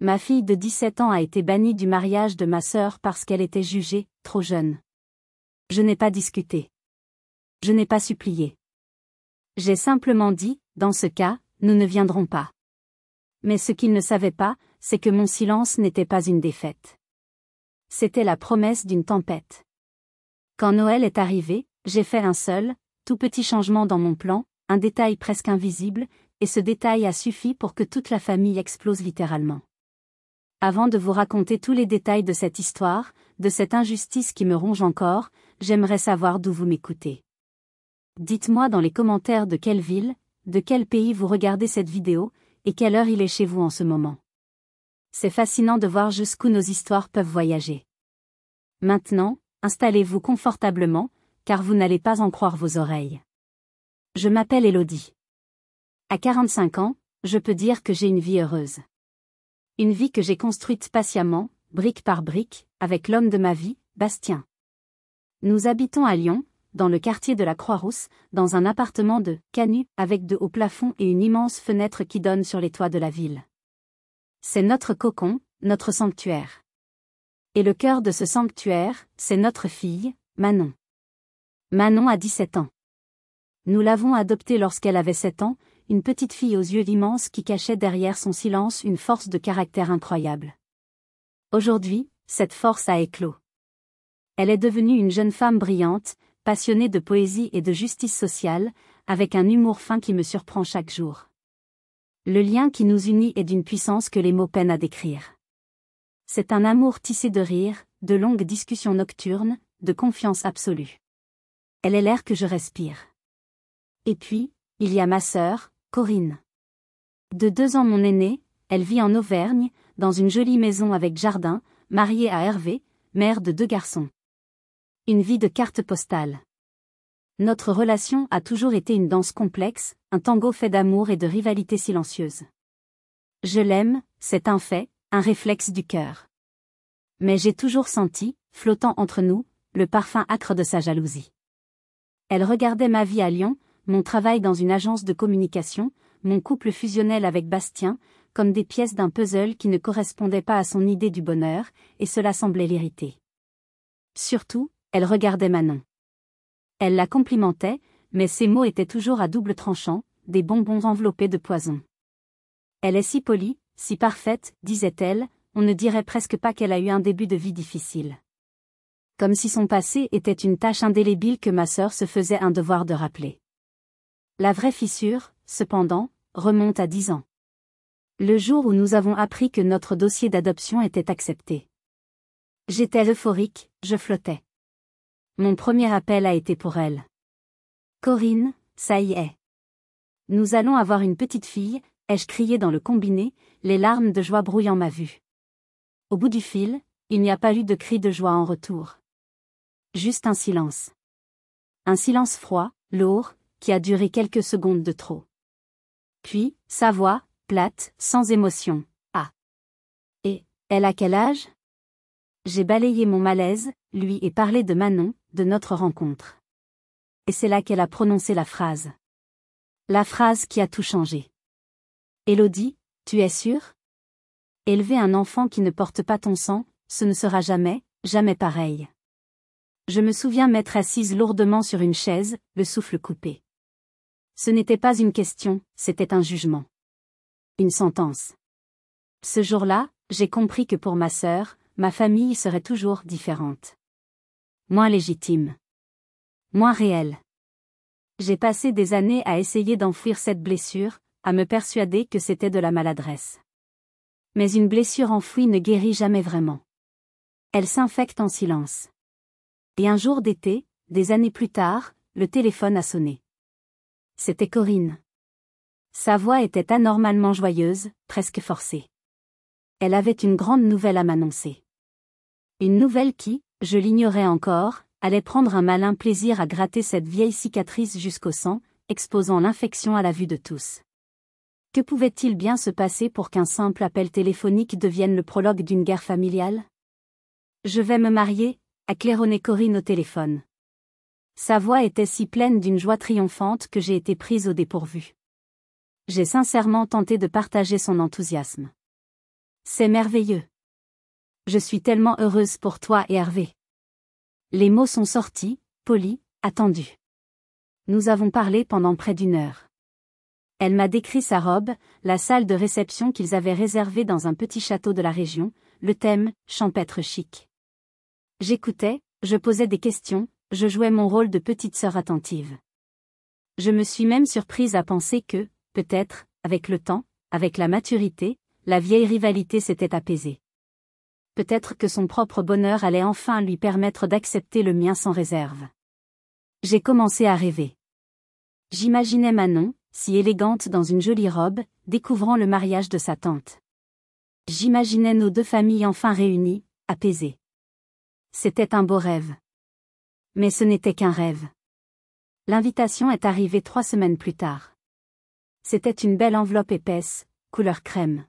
Ma fille de 17 ans a été bannie du mariage de ma sœur parce qu'elle était jugée trop jeune. Je n'ai pas discuté. Je n'ai pas supplié. J'ai simplement dit, dans ce cas, nous ne viendrons pas. Mais ce qu'il ne savait pas, c'est que mon silence n'était pas une défaite. C'était la promesse d'une tempête. Quand Noël est arrivé, j'ai fait un seul, tout petit changement dans mon plan, un détail presque invisible, et ce détail a suffi pour que toute la famille explose littéralement. Avant de vous raconter tous les détails de cette histoire, de cette injustice qui me ronge encore, j'aimerais savoir d'où vous m'écoutez. Dites-moi dans les commentaires de quelle ville, de quel pays vous regardez cette vidéo, et quelle heure il est chez vous en ce moment. C'est fascinant de voir jusqu'où nos histoires peuvent voyager. Maintenant, installez-vous confortablement, car vous n'allez pas en croire vos oreilles. Je m'appelle Élodie. À 45 ans, je peux dire que j'ai une vie heureuse. Une vie que j'ai construite patiemment, brique par brique, avec l'homme de ma vie, Bastien. Nous habitons à Lyon, dans le quartier de la Croix-Rousse, dans un appartement de canut avec de hauts plafonds et une immense fenêtre qui donne sur les toits de la ville. C'est notre cocon, notre sanctuaire. Et le cœur de ce sanctuaire, c'est notre fille, Manon. Manon a 17 ans. Nous l'avons adoptée lorsqu'elle avait 7 ans, une petite fille aux yeux immenses qui cachait derrière son silence une force de caractère incroyable. Aujourd'hui, cette force a éclos. Elle est devenue une jeune femme brillante, passionnée de poésie et de justice sociale, avec un humour fin qui me surprend chaque jour. Le lien qui nous unit est d'une puissance que les mots peinent à décrire. C'est un amour tissé de rires, de longues discussions nocturnes, de confiance absolue. Elle est l'air que je respire. Et puis, il y a ma sœur, Corinne. De 2 ans mon aînée, elle vit en Auvergne, dans une jolie maison avec jardin, mariée à Hervé, mère de 2 garçons. Une vie de carte postale. Notre relation a toujours été une danse complexe, un tango fait d'amour et de rivalité silencieuse. Je l'aime, c'est un fait, un réflexe du cœur. Mais j'ai toujours senti, flottant entre nous, le parfum âcre de sa jalousie. Elle regardait ma vie à Lyon, mon travail dans une agence de communication, mon couple fusionnel avec Bastien, comme des pièces d'un puzzle qui ne correspondaient pas à son idée du bonheur, et cela semblait l'irriter. Surtout, elle regardait Manon. Elle la complimentait, mais ses mots étaient toujours à double tranchant, des bonbons enveloppés de poison. Elle est si polie, si parfaite, disait-elle, on ne dirait presque pas qu'elle a eu un début de vie difficile. Comme si son passé était une tache indélébile que ma sœur se faisait un devoir de rappeler. La vraie fissure, cependant, remonte à 10 ans. Le jour où nous avons appris que notre dossier d'adoption était accepté. J'étais euphorique, je flottais. Mon premier appel a été pour elle. Corinne, ça y est. Nous allons avoir une petite fille, ai-je crié dans le combiné, les larmes de joie brouillant ma vue. Au bout du fil, il n'y a pas eu de cri de joie en retour. Juste un silence. Un silence froid, lourd, qui a duré quelques secondes de trop. Puis, sa voix, plate, sans émotion. Ah. Et, elle a quel âge? J'ai balayé mon malaise, lui ai parlé de Manon, de notre rencontre. Et c'est là qu'elle a prononcé la phrase. La phrase qui a tout changé. Élodie, tu es sûre? Élever un enfant qui ne porte pas ton sang, ce ne sera jamais, jamais pareil. Je me souviens m'être assise lourdement sur une chaise, le souffle coupé. Ce n'était pas une question, c'était un jugement. Une sentence. Ce jour-là, j'ai compris que pour ma sœur, ma famille serait toujours différente. Moins légitime. Moins réelle. J'ai passé des années à essayer d'enfouir cette blessure, à me persuader que c'était de la maladresse. Mais une blessure enfouie ne guérit jamais vraiment. Elle s'infecte en silence. Et un jour d'été, des années plus tard, le téléphone a sonné. C'était Corinne. Sa voix était anormalement joyeuse, presque forcée. Elle avait une grande nouvelle à m'annoncer. Une nouvelle qui, je l'ignorais encore, allait prendre un malin plaisir à gratter cette vieille cicatrice jusqu'au sang, exposant l'infection à la vue de tous. Que pouvait-il bien se passer pour qu'un simple appel téléphonique devienne le prologue d'une guerre familiale? Je vais me marier, a claironné Corinne au téléphone. Sa voix était si pleine d'une joie triomphante que j'ai été prise au dépourvu. J'ai sincèrement tenté de partager son enthousiasme. C'est merveilleux. Je suis tellement heureuse pour toi et Hervé. Les mots sont sortis, polis, attendus. Nous avons parlé pendant près d'une heure. Elle m'a décrit sa robe, la salle de réception qu'ils avaient réservée dans un petit château de la région, le thème, champêtre chic. J'écoutais, je posais des questions, je jouais mon rôle de petite sœur attentive. Je me suis même surprise à penser que, peut-être, avec le temps, avec la maturité, la vieille rivalité s'était apaisée. Peut-être que son propre bonheur allait enfin lui permettre d'accepter le mien sans réserve. J'ai commencé à rêver. J'imaginais Manon, si élégante dans une jolie robe, découvrant le mariage de sa tante. J'imaginais nos deux familles enfin réunies, apaisées. C'était un beau rêve. Mais ce n'était qu'un rêve. L'invitation est arrivée 3 semaines plus tard. C'était une belle enveloppe épaisse, couleur crème.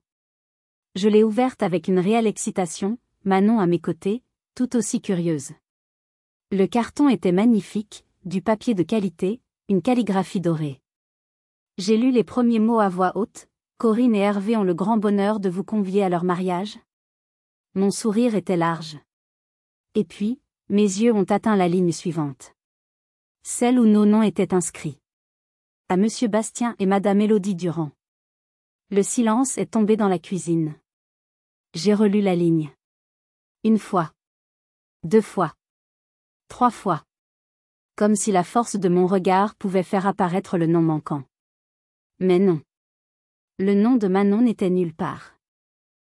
Je l'ai ouverte avec une réelle excitation, Manon à mes côtés, tout aussi curieuse. Le carton était magnifique, du papier de qualité, une calligraphie dorée. J'ai lu les premiers mots à voix haute, Corinne et Hervé ont le grand bonheur de vous convier à leur mariage. Mon sourire était large. Et puis, mes yeux ont atteint la ligne suivante. Celle où nos noms étaient inscrits. À Monsieur Bastien et Madame Élodie Durand. Le silence est tombé dans la cuisine. J'ai relu la ligne. 1 fois. 2 fois. 3 fois. Comme si la force de mon regard pouvait faire apparaître le nom manquant. Mais non. Le nom de Manon n'était nulle part.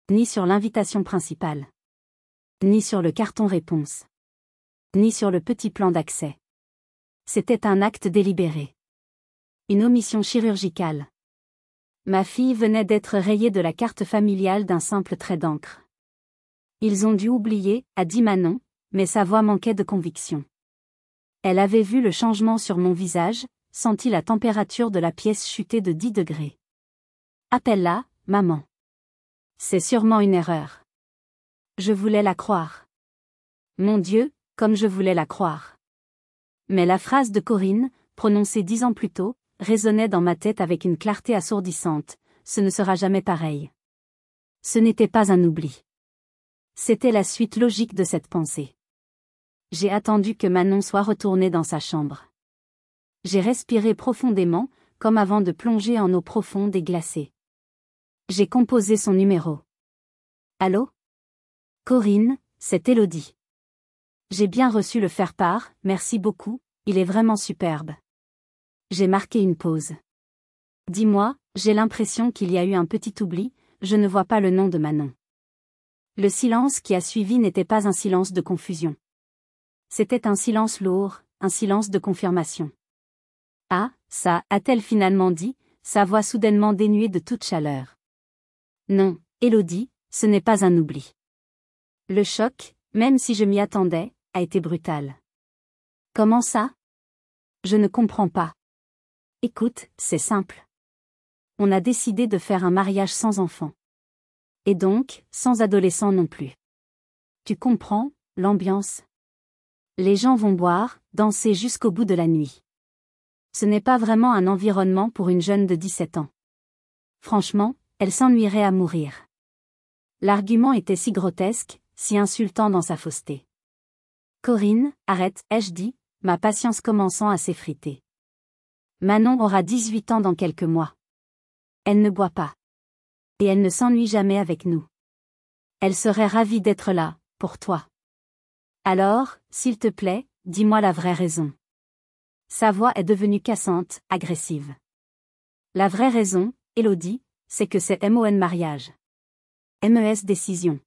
Ni sur l'invitation principale. Ni sur le carton réponse. Ni sur le petit plan d'accès. C'était un acte délibéré. Une omission chirurgicale. Ma fille venait d'être rayée de la carte familiale d'un simple trait d'encre. Ils ont dû oublier, a dit Manon, mais sa voix manquait de conviction. Elle avait vu le changement sur mon visage, senti la température de la pièce chuter de 10 degrés. Appelle-la, maman. C'est sûrement une erreur. Je voulais la croire. Mon Dieu, comme je voulais la croire. Mais la phrase de Corinne, prononcée 10 ans plus tôt, résonnait dans ma tête avec une clarté assourdissante, ce ne sera jamais pareil. Ce n'était pas un oubli. C'était la suite logique de cette pensée. J'ai attendu que Manon soit retournée dans sa chambre. J'ai respiré profondément, comme avant de plonger en eau profonde et glacée. J'ai composé son numéro. Allô ? Corinne, c'est Élodie. J'ai bien reçu le faire-part, merci beaucoup, il est vraiment superbe. J'ai marqué une pause. Dis-moi, j'ai l'impression qu'il y a eu un petit oubli, je ne vois pas le nom de Manon. Le silence qui a suivi n'était pas un silence de confusion. C'était un silence lourd, un silence de confirmation. Ah, ça, a-t-elle finalement dit, sa voix soudainement dénuée de toute chaleur. Non, Élodie, ce n'est pas un oubli. Le choc, même si je m'y attendais, a été brutal. Comment ça ? Je ne comprends pas. Écoute, c'est simple. On a décidé de faire un mariage sans enfant. Et donc, sans adolescent non plus. Tu comprends, l'ambiance ? Les gens vont boire, danser jusqu'au bout de la nuit. Ce n'est pas vraiment un environnement pour une jeune de 17 ans. Franchement, elle s'ennuierait à mourir. L'argument était si grotesque, si insultant dans sa fausseté. Corinne, arrête, ai-je dit, ma patience commençant à s'effriter. Manon aura 18 ans dans quelques mois. Elle ne boit pas. Et elle ne s'ennuie jamais avec nous. Elle serait ravie d'être là, pour toi. Alors, s'il te plaît, dis-moi la vraie raison. Sa voix est devenue cassante, agressive. La vraie raison, Élodie, c'est que c'est MON mariage. MES décision.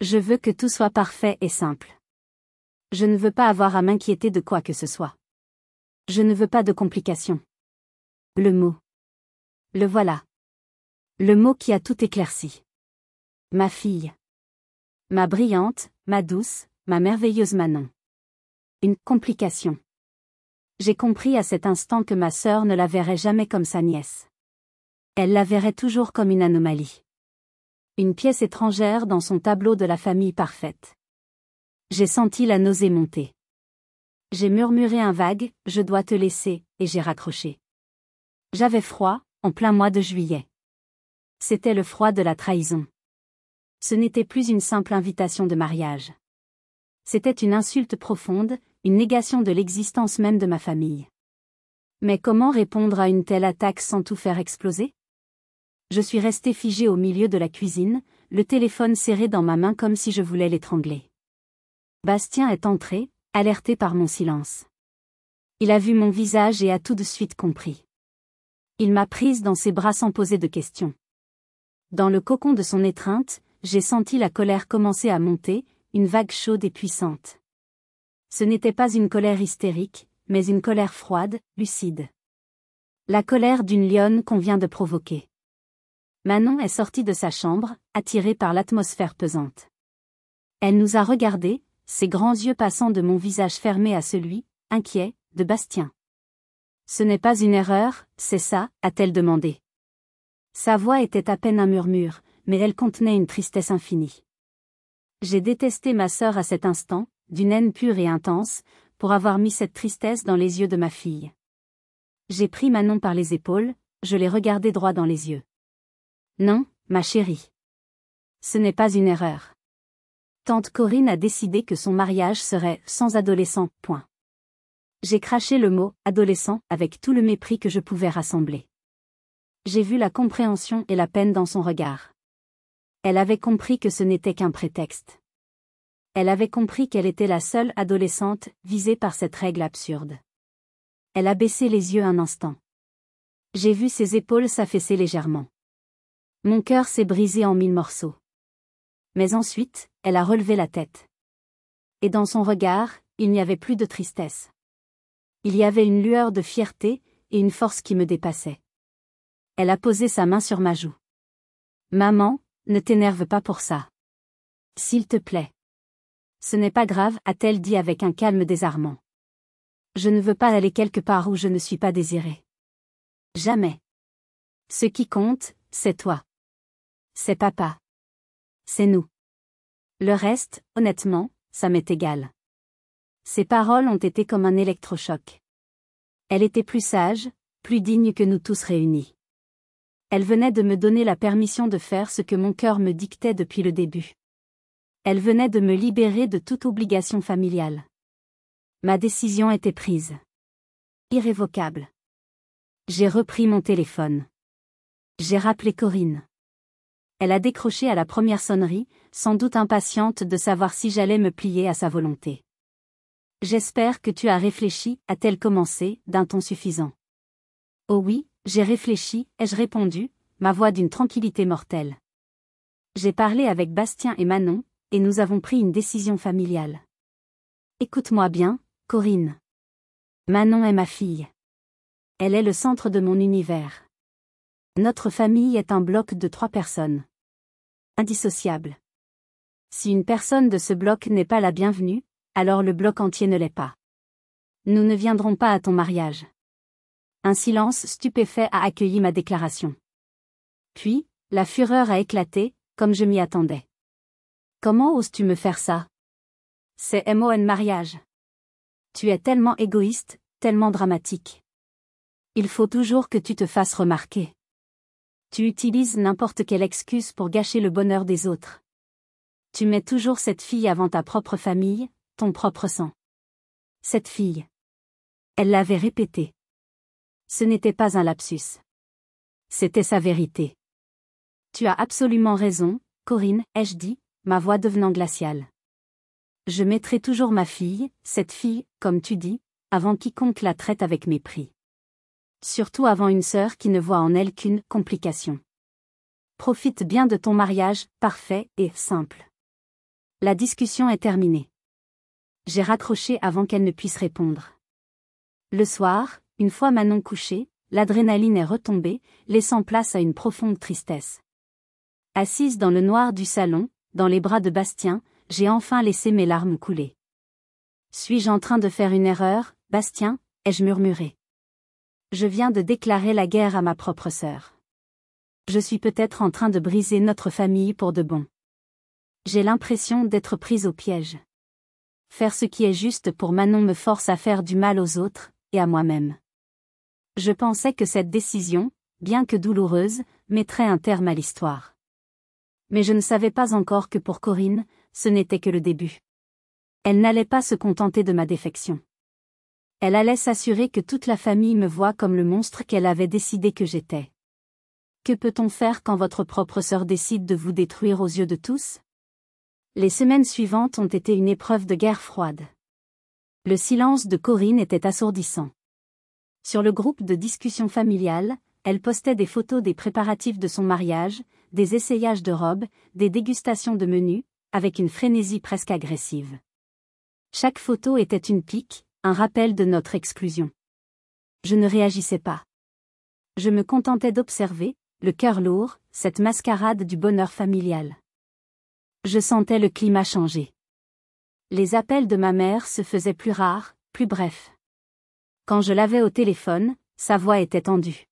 Je veux que tout soit parfait et simple. Je ne veux pas avoir à m'inquiéter de quoi que ce soit. Je ne veux pas de complications. Le mot. Le voilà. Le mot qui a tout éclairci. Ma fille. Ma brillante, ma douce, ma merveilleuse Manon. Une complication. J'ai compris à cet instant que ma sœur ne la verrait jamais comme sa nièce. Elle la verrait toujours comme une anomalie. Une pièce étrangère dans son tableau de la famille parfaite. J'ai senti la nausée monter. J'ai murmuré un vague « je dois te laisser » et j'ai raccroché. J'avais froid, en plein mois de juillet. C'était le froid de la trahison. Ce n'était plus une simple invitation de mariage. C'était une insulte profonde, une négation de l'existence même de ma famille. Mais comment répondre à une telle attaque sans tout faire exploser? Je suis restée figée au milieu de la cuisine, le téléphone serré dans ma main comme si je voulais l'étrangler. Bastien est entré, alerté par mon silence. Il a vu mon visage et a tout de suite compris. Il m'a prise dans ses bras sans poser de questions. Dans le cocon de son étreinte, j'ai senti la colère commencer à monter, une vague chaude et puissante. Ce n'était pas une colère hystérique, mais une colère froide, lucide. La colère d'une lionne qu'on vient de provoquer. Manon est sortie de sa chambre, attirée par l'atmosphère pesante. Elle nous a regardés, ses grands yeux passant de mon visage fermé à celui, inquiet, de Bastien. « Ce n'est pas une erreur, c'est ça ?» a-t-elle demandé. Sa voix était à peine un murmure, mais elle contenait une tristesse infinie. J'ai détesté ma sœur à cet instant, d'une haine pure et intense, pour avoir mis cette tristesse dans les yeux de ma fille. J'ai pris Manon par les épaules, je l'ai regardée droit dans les yeux. Non, ma chérie. Ce n'est pas une erreur. Tante Corinne a décidé que son mariage serait sans adolescent, point. J'ai craché le mot « adolescent » avec tout le mépris que je pouvais rassembler. J'ai vu la compréhension et la peine dans son regard. Elle avait compris que ce n'était qu'un prétexte. Elle avait compris qu'elle était la seule adolescente visée par cette règle absurde. Elle a baissé les yeux un instant. J'ai vu ses épaules s'affaisser légèrement. Mon cœur s'est brisé en 1000 morceaux. Mais ensuite, elle a relevé la tête. Et dans son regard, il n'y avait plus de tristesse. Il y avait une lueur de fierté et une force qui me dépassait. Elle a posé sa main sur ma joue. « Maman, ne t'énerve pas pour ça. S'il te plaît. » « Ce n'est pas grave, » a-t-elle dit avec un calme désarmant. « Je ne veux pas aller quelque part où je ne suis pas désirée. Jamais. Ce qui compte, c'est toi. C'est papa. C'est nous. Le reste, honnêtement, ça m'est égal. » Ces paroles ont été comme un électrochoc. Elle était plus sage, plus digne que nous tous réunis. Elle venait de me donner la permission de faire ce que mon cœur me dictait depuis le début. Elle venait de me libérer de toute obligation familiale. Ma décision était prise. Irrévocable. J'ai repris mon téléphone. J'ai rappelé Corinne. Elle a décroché à la première sonnerie, sans doute impatiente de savoir si j'allais me plier à sa volonté. « J'espère que tu as réfléchi » a-t-elle commencé, d'un ton suffisant. « Oh oui, j'ai réfléchi » ai-je répondu, ma voix d'une tranquillité mortelle. J'ai parlé avec Bastien et Manon, et nous avons pris une décision familiale. Écoute-moi bien, Corinne. Manon est ma fille. Elle est le centre de mon univers. Notre famille est un bloc de 3 personnes. Indissociable. Si une personne de ce bloc n'est pas la bienvenue, alors le bloc entier ne l'est pas. Nous ne viendrons pas à ton mariage. Un silence stupéfait a accueilli ma déclaration. Puis, la fureur a éclaté, comme je m'y attendais. Comment oses-tu me faire ça? C'est mon mariage. Tu es tellement égoïste, tellement dramatique. Il faut toujours que tu te fasses remarquer. Tu utilises n'importe quelle excuse pour gâcher le bonheur des autres. Tu mets toujours cette fille avant ta propre famille, ton propre sang. Cette fille. Elle l'avait répété. Ce n'était pas un lapsus. C'était sa vérité. Tu as absolument raison, Corinne, ai-je dit, ma voix devenant glaciale. Je mettrai toujours ma fille, cette fille, comme tu dis, avant quiconque la traite avec mépris. Surtout avant une sœur qui ne voit en elle qu'une complication. Profite bien de ton mariage, parfait et simple. La discussion est terminée. J'ai raccroché avant qu'elle ne puisse répondre. Le soir, une fois Manon couchée, l'adrénaline est retombée, laissant place à une profonde tristesse. Assise dans le noir du salon, dans les bras de Bastien, j'ai enfin laissé mes larmes couler. Suis-je en train de faire une erreur, Bastien? Ai-je murmuré. Je viens de déclarer la guerre à ma propre sœur. Je suis peut-être en train de briser notre famille pour de bon. J'ai l'impression d'être prise au piège. Faire ce qui est juste pour Manon me force à faire du mal aux autres, et à moi-même. Je pensais que cette décision, bien que douloureuse, mettrait un terme à l'histoire. Mais je ne savais pas encore que pour Corinne, ce n'était que le début. Elle n'allait pas se contenter de ma défection. Elle allait s'assurer que toute la famille me voit comme le monstre qu'elle avait décidé que j'étais. Que peut-on faire quand votre propre sœur décide de vous détruire aux yeux de tous? Les semaines suivantes ont été une épreuve de guerre froide. Le silence de Corinne était assourdissant. Sur le groupe de discussion familiale, elle postait des photos des préparatifs de son mariage, des essayages de robes, des dégustations de menus, avec une frénésie presque agressive. Chaque photo était une pique, un rappel de notre exclusion. Je ne réagissais pas. Je me contentais d'observer, le cœur lourd, cette mascarade du bonheur familial. Je sentais le climat changer. Les appels de ma mère se faisaient plus rares, plus brefs. Quand je l'avais au téléphone, sa voix était tendue.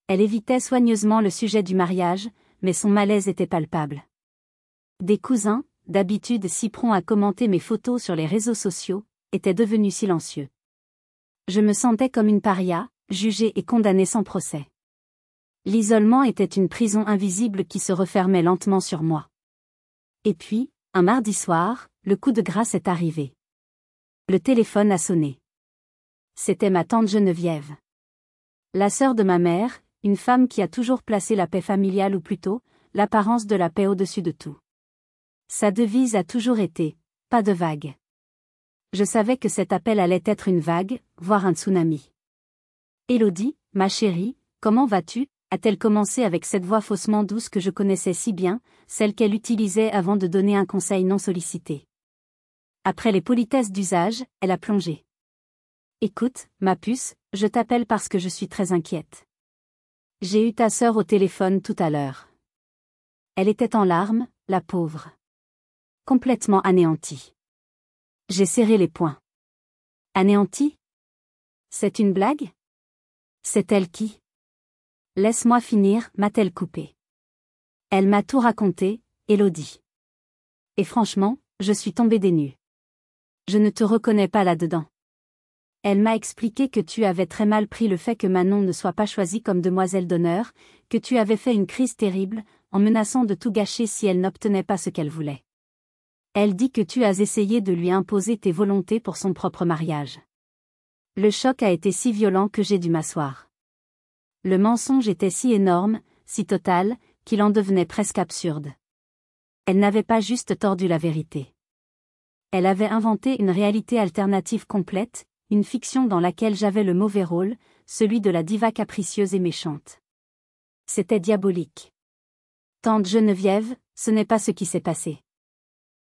Elle évitait soigneusement le sujet du mariage, mais son malaise était palpable. Des cousins, d'habitude si prompts à commenter mes photos sur les réseaux sociaux, étaient devenus silencieux. Je me sentais comme une paria, jugée et condamnée sans procès. L'isolement était une prison invisible qui se refermait lentement sur moi. Et puis, un mardi soir, le coup de grâce est arrivé. Le téléphone a sonné. C'était ma tante Geneviève. La sœur de ma mère, une femme qui a toujours placé la paix familiale ou plutôt, l'apparence de la paix au-dessus de tout. Sa devise a toujours été « pas de vague ». Je savais que cet appel allait être une vague, voire un tsunami. « Élodie, ma chérie, comment vas-tu » a-t-elle commencé avec cette voix faussement douce que je connaissais si bien, celle qu'elle utilisait avant de donner un conseil non sollicité. Après les politesses d'usage, elle a plongé. « Écoute, ma puce, je t'appelle parce que je suis très inquiète. J'ai eu ta sœur au téléphone tout à l'heure. Elle était en larmes, la pauvre. Complètement anéantie. » J'ai serré les poings. « Anéantie ? C'est une blague ? C'est elle qui ? Laisse-moi finir, m'a-t-elle coupé. Elle m'a tout raconté, Élodie. Et franchement, je suis tombée des nues. Je ne te reconnais pas là-dedans. Elle m'a expliqué que tu avais très mal pris le fait que Manon ne soit pas choisie comme demoiselle d'honneur, que tu avais fait une crise terrible, en menaçant de tout gâcher si elle n'obtenait pas ce qu'elle voulait. Elle dit que tu as essayé de lui imposer tes volontés pour son propre mariage. Le choc a été si violent que j'ai dû m'asseoir. Le mensonge était si énorme, si total, qu'il en devenait presque absurde. Elle n'avait pas juste tordu la vérité. Elle avait inventé une réalité alternative complète, une fiction dans laquelle j'avais le mauvais rôle, celui de la diva capricieuse et méchante. C'était diabolique. Tante Geneviève, ce n'est pas ce qui s'est passé.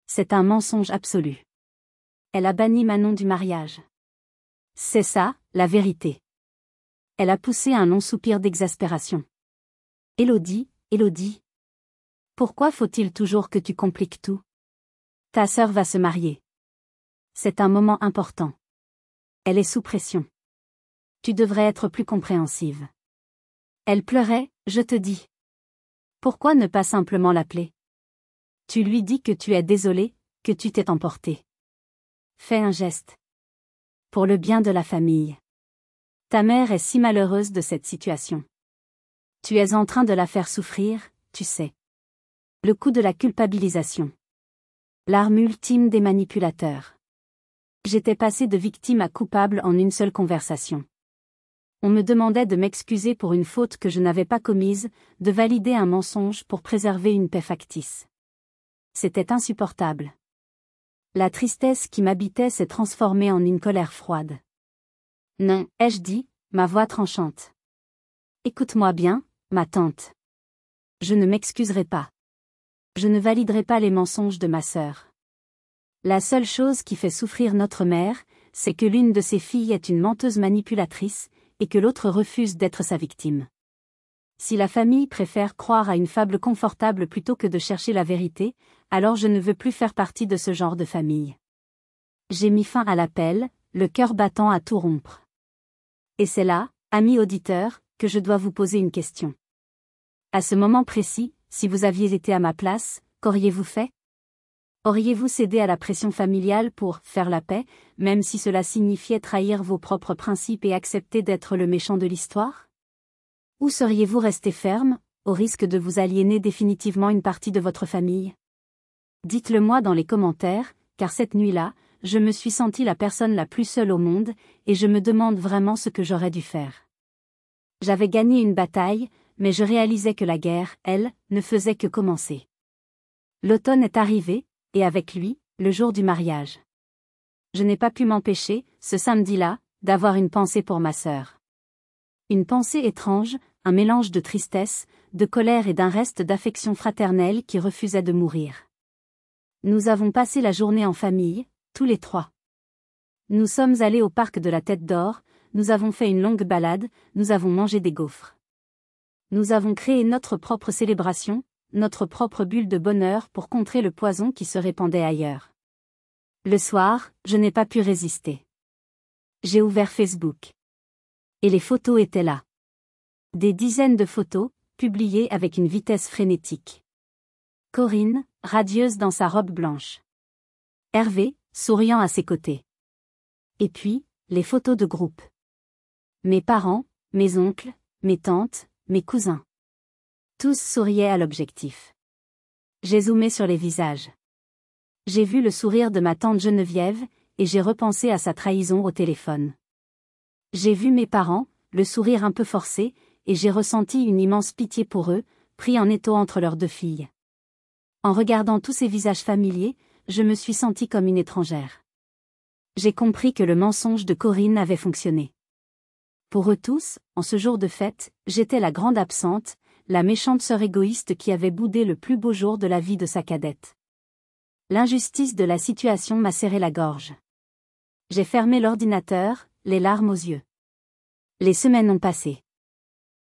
C'est un mensonge absolu. Elle a banni Manon du mariage. C'est ça, la vérité. Elle a poussé un long soupir d'exaspération. Élodie, Élodie. Pourquoi faut-il toujours que tu compliques tout? Ta sœur va se marier. C'est un moment important. Elle est sous pression. Tu devrais être plus compréhensive. Elle pleurait, je te dis. Pourquoi ne pas simplement l'appeler? Tu lui dis que tu es désolé, que tu t'es emporté. Fais un geste. Pour le bien de la famille. Ta mère est si malheureuse de cette situation. Tu es en train de la faire souffrir, tu sais. Le coup de la culpabilisation. L'arme ultime des manipulateurs. J'étais passé de victime à coupable en une seule conversation. On me demandait de m'excuser pour une faute que je n'avais pas commise, de valider un mensonge pour préserver une paix factice. C'était insupportable. La tristesse qui m'habitait s'est transformée en une colère froide. Non, ai-je dit, ma voix tranchante. Écoute-moi bien, ma tante. Je ne m'excuserai pas. Je ne validerai pas les mensonges de ma sœur. La seule chose qui fait souffrir notre mère, c'est que l'une de ses filles est une menteuse manipulatrice, et que l'autre refuse d'être sa victime. Si la famille préfère croire à une fable confortable plutôt que de chercher la vérité, alors je ne veux plus faire partie de ce genre de famille. J'ai mis fin à l'appel, le cœur battant à tout rompre. Et c'est là, amis auditeurs, que je dois vous poser une question. À ce moment précis, si vous aviez été à ma place, qu'auriez-vous fait? Auriez-vous cédé à la pression familiale pour faire la paix, même si cela signifiait trahir vos propres principes et accepter d'être le méchant de l'histoire? Ou seriez-vous resté ferme, au risque de vous aliéner définitivement une partie de votre famille? Dites-le moi dans les commentaires, car cette nuit-là, je me suis sentie la personne la plus seule au monde, et je me demande vraiment ce que j'aurais dû faire. J'avais gagné une bataille, mais je réalisais que la guerre, elle, ne faisait que commencer. L'automne est arrivé, et avec lui, le jour du mariage. Je n'ai pas pu m'empêcher, ce samedi-là, d'avoir une pensée pour ma sœur. Une pensée étrange, un mélange de tristesse, de colère et d'un reste d'affection fraternelle qui refusait de mourir. Nous avons passé la journée en famille, tous les trois. Nous sommes allés au parc de la Tête d'Or, nous avons fait une longue balade, nous avons mangé des gaufres. Nous avons créé notre propre célébration, notre propre bulle de bonheur pour contrer le poison qui se répandait ailleurs. Le soir, je n'ai pas pu résister. J'ai ouvert Facebook. Et les photos étaient là. Des dizaines de photos, publiées avec une vitesse frénétique. Corinne, radieuse dans sa robe blanche. Hervé, souriant à ses côtés. Et puis, les photos de groupe. Mes parents, mes oncles, mes tantes, mes cousins. Tous souriaient à l'objectif. J'ai zoomé sur les visages. J'ai vu le sourire de ma tante Geneviève, et j'ai repensé à sa trahison au téléphone. J'ai vu mes parents, le sourire un peu forcé, et j'ai ressenti une immense pitié pour eux, pris en étau entre leurs deux filles. En regardant tous ces visages familiers, je me suis sentie comme une étrangère. J'ai compris que le mensonge de Corinne avait fonctionné. Pour eux tous, en ce jour de fête, j'étais la grande absente, la méchante sœur égoïste qui avait boudé le plus beau jour de la vie de sa cadette. L'injustice de la situation m'a serré la gorge. J'ai fermé l'ordinateur, les larmes aux yeux. Les semaines ont passé.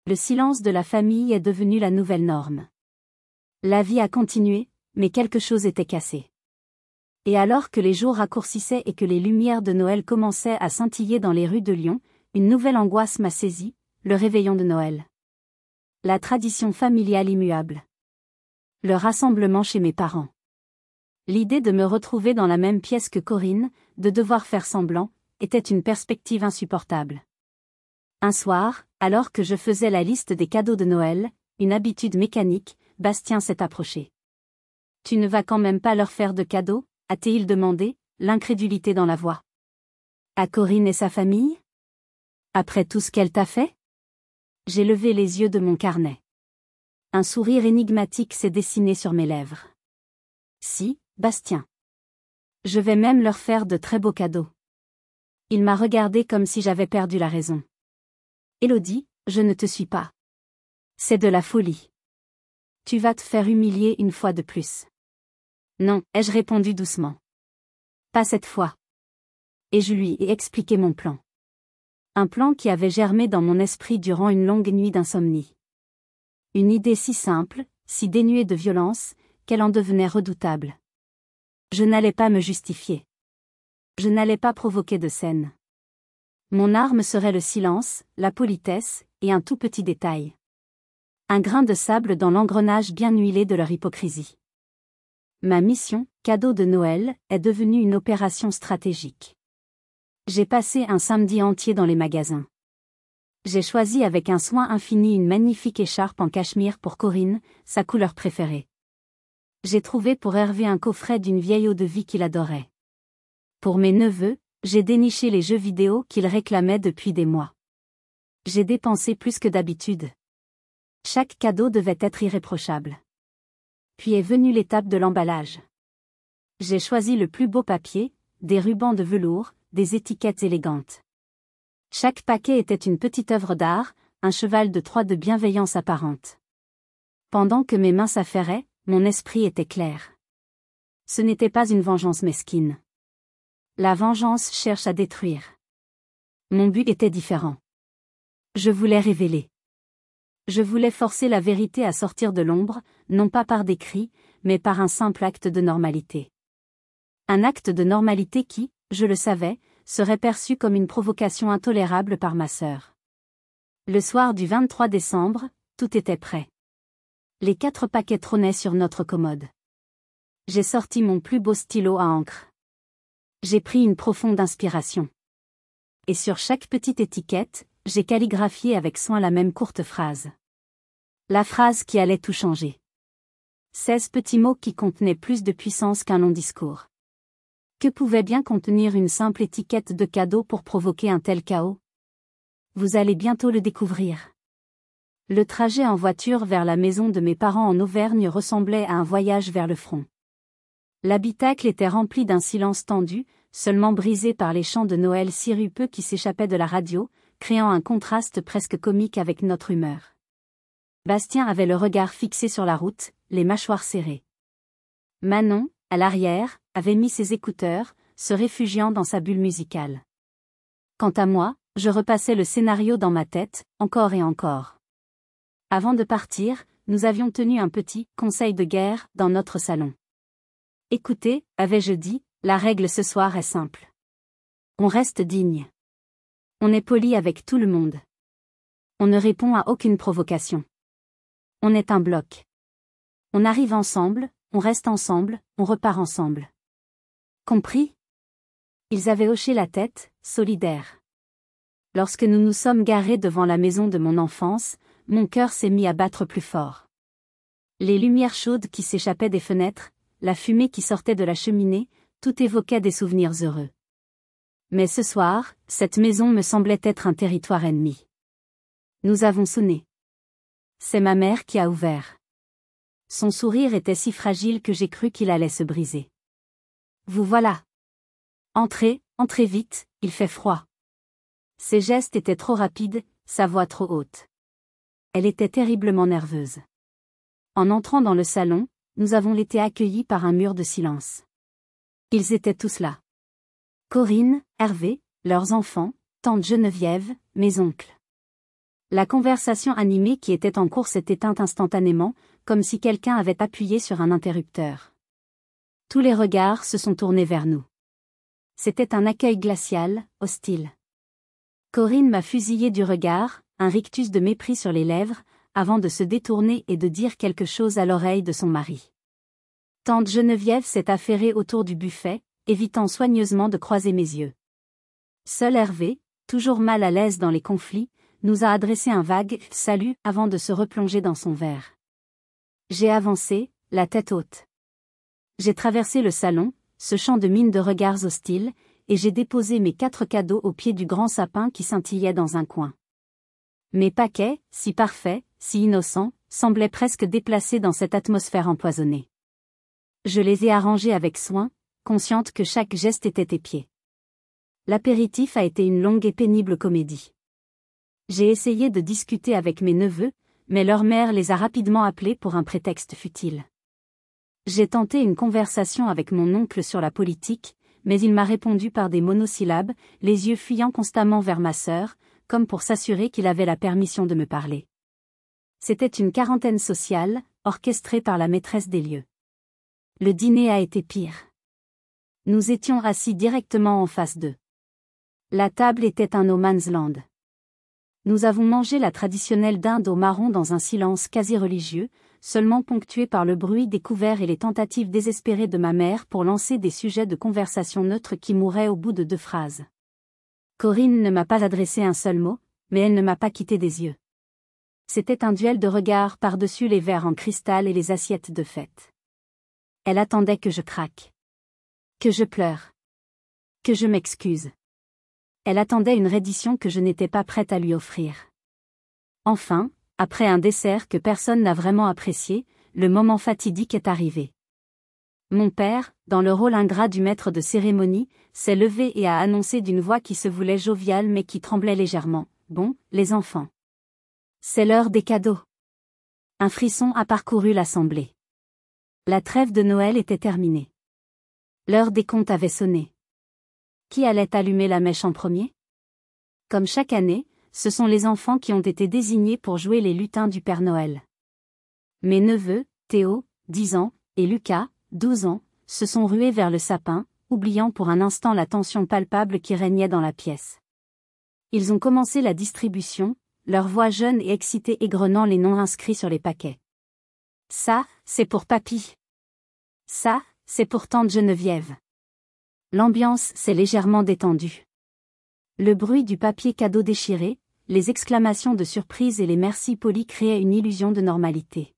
Le silence de la famille est devenu la nouvelle norme. La vie a continué, mais quelque chose était cassé. Et alors que les jours raccourcissaient et que les lumières de Noël commençaient à scintiller dans les rues de Lyon, une nouvelle angoisse m'a saisie, le réveillon de Noël. La tradition familiale immuable. Le rassemblement chez mes parents. L'idée de me retrouver dans la même pièce que Corinne, de devoir faire semblant, était une perspective insupportable. Un soir, alors que je faisais la liste des cadeaux de Noël, une habitude mécanique, Bastien s'est approché. « Tu ne vas quand même pas leur faire de cadeaux ?» a-t-il demandé, l'incrédulité dans la voix. « À Corinne et sa famille ? Après tout ce qu'elle t'a fait ?» J'ai levé les yeux de mon carnet. Un sourire énigmatique s'est dessiné sur mes lèvres. « Si, Bastien. Je vais même leur faire de très beaux cadeaux. » Il m'a regardé comme si j'avais perdu la raison. « Élodie, je ne te suis pas. C'est de la folie. Tu vas te faire humilier une fois de plus. » « Non, ai-je répondu doucement. Pas cette fois. Et je lui ai expliqué mon plan. Un plan qui avait germé dans mon esprit durant une longue nuit d'insomnie. Une idée si simple, si dénuée de violence, qu'elle en devenait redoutable. Je n'allais pas me justifier. Je n'allais pas provoquer de scène. Mon arme serait le silence, la politesse, et un tout petit détail. Un grain de sable dans l'engrenage bien huilé de leur hypocrisie. Ma mission, cadeau de Noël, est devenue une opération stratégique. J'ai passé un samedi entier dans les magasins. J'ai choisi avec un soin infini une magnifique écharpe en cachemire pour Corinne, sa couleur préférée. J'ai trouvé pour Hervé un coffret d'une vieille eau-de-vie qu'il adorait. Pour mes neveux, j'ai déniché les jeux vidéo qu'ils réclamaient depuis des mois. J'ai dépensé plus que d'habitude. Chaque cadeau devait être irréprochable. Puis est venue l'étape de l'emballage. J'ai choisi le plus beau papier, des rubans de velours, des étiquettes élégantes. Chaque paquet était une petite œuvre d'art, un cheval de Troie de bienveillance apparente. Pendant que mes mains s'affairaient, mon esprit était clair. Ce n'était pas une vengeance mesquine. La vengeance cherche à détruire. Mon but était différent. Je voulais révéler. Je voulais forcer la vérité à sortir de l'ombre, non pas par des cris, mais par un simple acte de normalité. Un acte de normalité qui, je le savais, serait perçu comme une provocation intolérable par ma sœur. Le soir du 23 décembre, tout était prêt. Les 4 paquets trônaient sur notre commode. J'ai sorti mon plus beau stylo à encre. J'ai pris une profonde inspiration. Et sur chaque petite étiquette, j'ai calligraphié avec soin la même courte phrase. La phrase qui allait tout changer. 16 petits mots qui contenaient plus de puissance qu'un long discours. Que pouvait bien contenir une simple étiquette de cadeau pour provoquer un tel chaos? Vous allez bientôt le découvrir. Le trajet en voiture vers la maison de mes parents en Auvergne ressemblait à un voyage vers le front. L'habitacle était rempli d'un silence tendu, seulement brisé par les chants de Noël sirupeux qui s'échappaient de la radio, créant un contraste presque comique avec notre humeur. Bastien avait le regard fixé sur la route, les mâchoires serrées. Manon, à l'arrière, avait mis ses écouteurs, se réfugiant dans sa bulle musicale. Quant à moi, je repassais le scénario dans ma tête, encore et encore. Avant de partir, nous avions tenu un petit « conseil de guerre » dans notre salon. Écoutez, avais-je dit, la règle ce soir est simple. On reste digne. On est poli avec tout le monde. On ne répond à aucune provocation. On est un bloc. On arrive ensemble, on reste ensemble, on repart ensemble. Compris? Ils avaient hoché la tête, solidaires. Lorsque nous nous sommes garés devant la maison de mon enfance, mon cœur s'est mis à battre plus fort. Les lumières chaudes qui s'échappaient des fenêtres, la fumée qui sortait de la cheminée, tout évoquait des souvenirs heureux. Mais ce soir, cette maison me semblait être un territoire ennemi. Nous avons sonné. C'est ma mère qui a ouvert. Son sourire était si fragile que j'ai cru qu'il allait se briser. Vous voilà. Entrez, entrez vite, il fait froid. Ses gestes étaient trop rapides, sa voix trop haute. Elle était terriblement nerveuse. En entrant dans le salon, nous avons été accueillis par un mur de silence. Ils étaient tous là. Corinne, Hervé, leurs enfants, tante Geneviève, mes oncles. La conversation animée qui était en cours s'est éteinte instantanément, comme si quelqu'un avait appuyé sur un interrupteur. Tous les regards se sont tournés vers nous. C'était un accueil glacial, hostile. Corinne m'a fusillé du regard, un rictus de mépris sur les lèvres, avant de se détourner et de dire quelque chose à l'oreille de son mari. Tante Geneviève s'est affairée autour du buffet, évitant soigneusement de croiser mes yeux. Seul Hervé, toujours mal à l'aise dans les conflits, nous a adressé un vague « salut » avant de se replonger dans son verre. J'ai avancé, la tête haute. J'ai traversé le salon, ce champ de mine de regards hostiles, et j'ai déposé mes 4 cadeaux au pied du grand sapin qui scintillait dans un coin. Mes paquets, si parfaits, si innocents, semblaient presque déplacés dans cette atmosphère empoisonnée. Je les ai arrangés avec soin, consciente que chaque geste était épié. L'apéritif a été une longue et pénible comédie. J'ai essayé de discuter avec mes neveux, mais leur mère les a rapidement appelés pour un prétexte futile. J'ai tenté une conversation avec mon oncle sur la politique, mais il m'a répondu par des monosyllabes, les yeux fuyant constamment vers ma sœur, comme pour s'assurer qu'il avait la permission de me parler. C'était une quarantaine sociale, orchestrée par la maîtresse des lieux. Le dîner a été pire. Nous étions assis directement en face d'eux. La table était un no man's land. Nous avons mangé la traditionnelle dinde au marron dans un silence quasi religieux, seulement ponctué par le bruit des couverts et les tentatives désespérées de ma mère pour lancer des sujets de conversation neutres qui mouraient au bout de 2 phrases. Corinne ne m'a pas adressé un seul mot, mais elle ne m'a pas quitté des yeux. C'était un duel de regards par-dessus les verres en cristal et les assiettes de fête. Elle attendait que je craque. Que je pleure. Que je m'excuse. Elle attendait une reddition que je n'étais pas prête à lui offrir. Enfin, après un dessert que personne n'a vraiment apprécié, le moment fatidique est arrivé. Mon père, dans le rôle ingrat du maître de cérémonie, s'est levé et a annoncé d'une voix qui se voulait joviale mais qui tremblait légèrement. « Bon, les enfants. C'est l'heure des cadeaux. » Un frisson a parcouru l'assemblée. La trêve de Noël était terminée. L'heure des comptes avait sonné. Qui allait allumer la mèche en premier? Comme chaque année, ce sont les enfants qui ont été désignés pour jouer les lutins du Père Noël. Mes neveux, Théo, 10 ans, et Lucas, 12 ans, se sont rués vers le sapin, oubliant pour un instant la tension palpable qui régnait dans la pièce. Ils ont commencé la distribution, leur voix jeune et excitée égrenant les noms inscrits sur les paquets. Ça, c'est pour papy. Ça, c'est pour tante Geneviève. L'ambiance s'est légèrement détendue. Le bruit du papier cadeau déchiré, les exclamations de surprise et les merci polis créaient une illusion de normalité.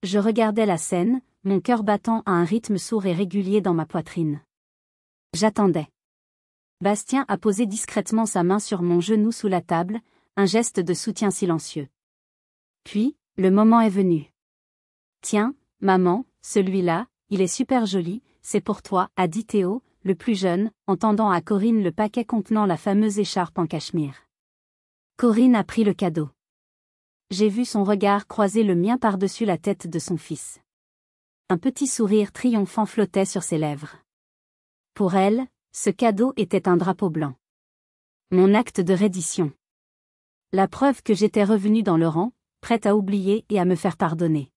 Je regardais la scène, mon cœur battant à un rythme sourd et régulier dans ma poitrine. J'attendais. Bastien a posé discrètement sa main sur mon genou sous la table, un geste de soutien silencieux. Puis, le moment est venu. Tiens, maman, celui-là, il est super joli, c'est pour toi, a dit Théo, le plus jeune, en tendant à Corinne le paquet contenant la fameuse écharpe en cachemire. Corinne a pris le cadeau. J'ai vu son regard croiser le mien par-dessus la tête de son fils. Un petit sourire triomphant flottait sur ses lèvres. Pour elle, ce cadeau était un drapeau blanc. Mon acte de reddition. La preuve que j'étais revenue dans le rang, prête à oublier et à me faire pardonner.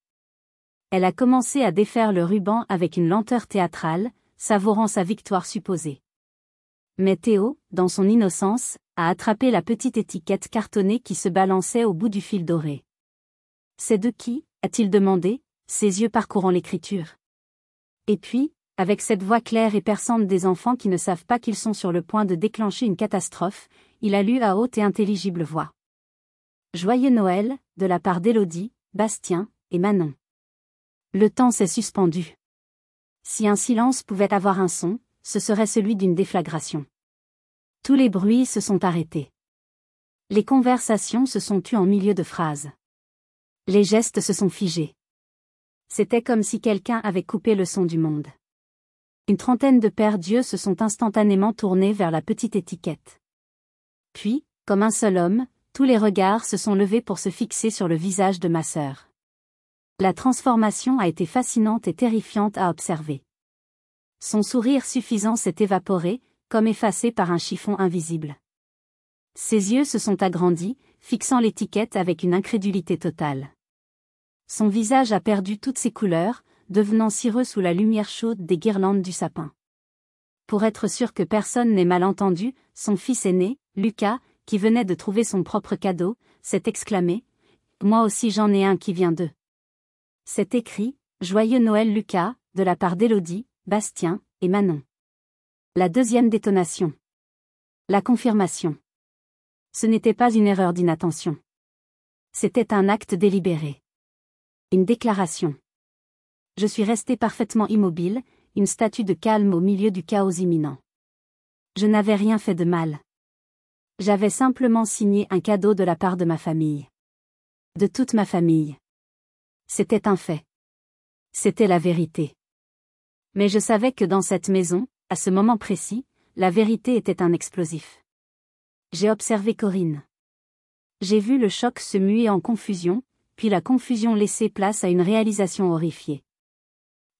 Elle a commencé à défaire le ruban avec une lenteur théâtrale, savourant sa victoire supposée. Mais Théo, dans son innocence, a attrapé la petite étiquette cartonnée qui se balançait au bout du fil doré. « C'est de qui ?» a-t-il demandé, ses yeux parcourant l'écriture. Et puis, avec cette voix claire et perçante des enfants qui ne savent pas qu'ils sont sur le point de déclencher une catastrophe, il a lu à haute et intelligible voix. « Joyeux Noël, de la part d'Élodie, Bastien et Manon. » Le temps s'est suspendu. Si un silence pouvait avoir un son, ce serait celui d'une déflagration. Tous les bruits se sont arrêtés. Les conversations se sont tues en milieu de phrases. Les gestes se sont figés. C'était comme si quelqu'un avait coupé le son du monde. Une trentaine de paires d'yeux se sont instantanément tournés vers la petite étiquette. Puis, comme un seul homme, tous les regards se sont levés pour se fixer sur le visage de ma sœur. La transformation a été fascinante et terrifiante à observer. Son sourire suffisant s'est évaporé, comme effacé par un chiffon invisible. Ses yeux se sont agrandis, fixant l'étiquette avec une incrédulité totale. Son visage a perdu toutes ses couleurs, devenant cireux sous la lumière chaude des guirlandes du sapin. Pour être sûr que personne n'ait mal entendu, son fils aîné, Lucas, qui venait de trouver son propre cadeau, s'est exclamé « Moi aussi j'en ai un qui vient d'eux ». C'est écrit « Joyeux Noël Lucas » de la part d'Élodie, Bastien et Manon. La deuxième détonation. La confirmation. Ce n'était pas une erreur d'inattention. C'était un acte délibéré. Une déclaration. Je suis restée parfaitement immobile, une statue de calme au milieu du chaos imminent. Je n'avais rien fait de mal. J'avais simplement signé un cadeau de la part de ma famille. De toute ma famille. C'était un fait. C'était la vérité. Mais je savais que dans cette maison, à ce moment précis, la vérité était un explosif. J'ai observé Corinne. J'ai vu le choc se muer en confusion, puis la confusion laisser place à une réalisation horrifiée.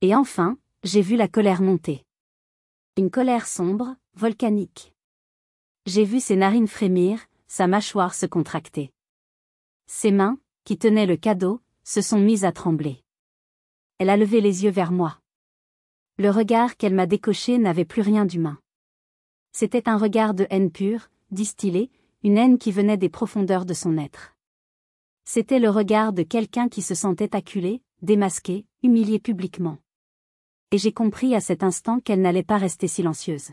Et enfin, j'ai vu la colère monter. Une colère sombre, volcanique. J'ai vu ses narines frémir, sa mâchoire se contracter. Ses mains, qui tenaient le cadeau, se sont mises à trembler. Elle a levé les yeux vers moi. Le regard qu'elle m'a décoché n'avait plus rien d'humain. C'était un regard de haine pure, distillée, une haine qui venait des profondeurs de son être. C'était le regard de quelqu'un qui se sentait acculé, démasqué, humilié publiquement. Et j'ai compris à cet instant qu'elle n'allait pas rester silencieuse.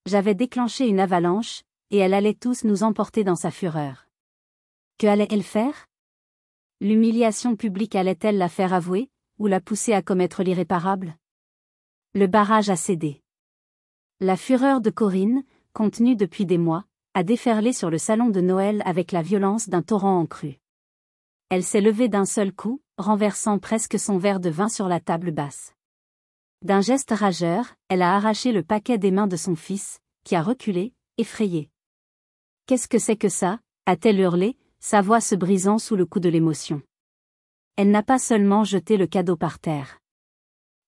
J'avais déclenché une avalanche, et elle allait tous nous emporter dans sa fureur. Que allait-elle faire? L'humiliation publique allait-elle la faire avouer, ou la pousser à commettre l'irréparable? Le barrage a cédé. La fureur de Corinne, contenue depuis des mois, a déferlé sur le salon de Noël avec la violence d'un torrent en crue. Elle s'est levée d'un seul coup, renversant presque son verre de vin sur la table basse. D'un geste rageur, elle a arraché le paquet des mains de son fils, qui a reculé, effrayé. « Qu'est-ce que c'est que ça ?» a-t-elle hurlé, sa voix se brisant sous le coup de l'émotion. Elle n'a pas seulement jeté le cadeau par terre.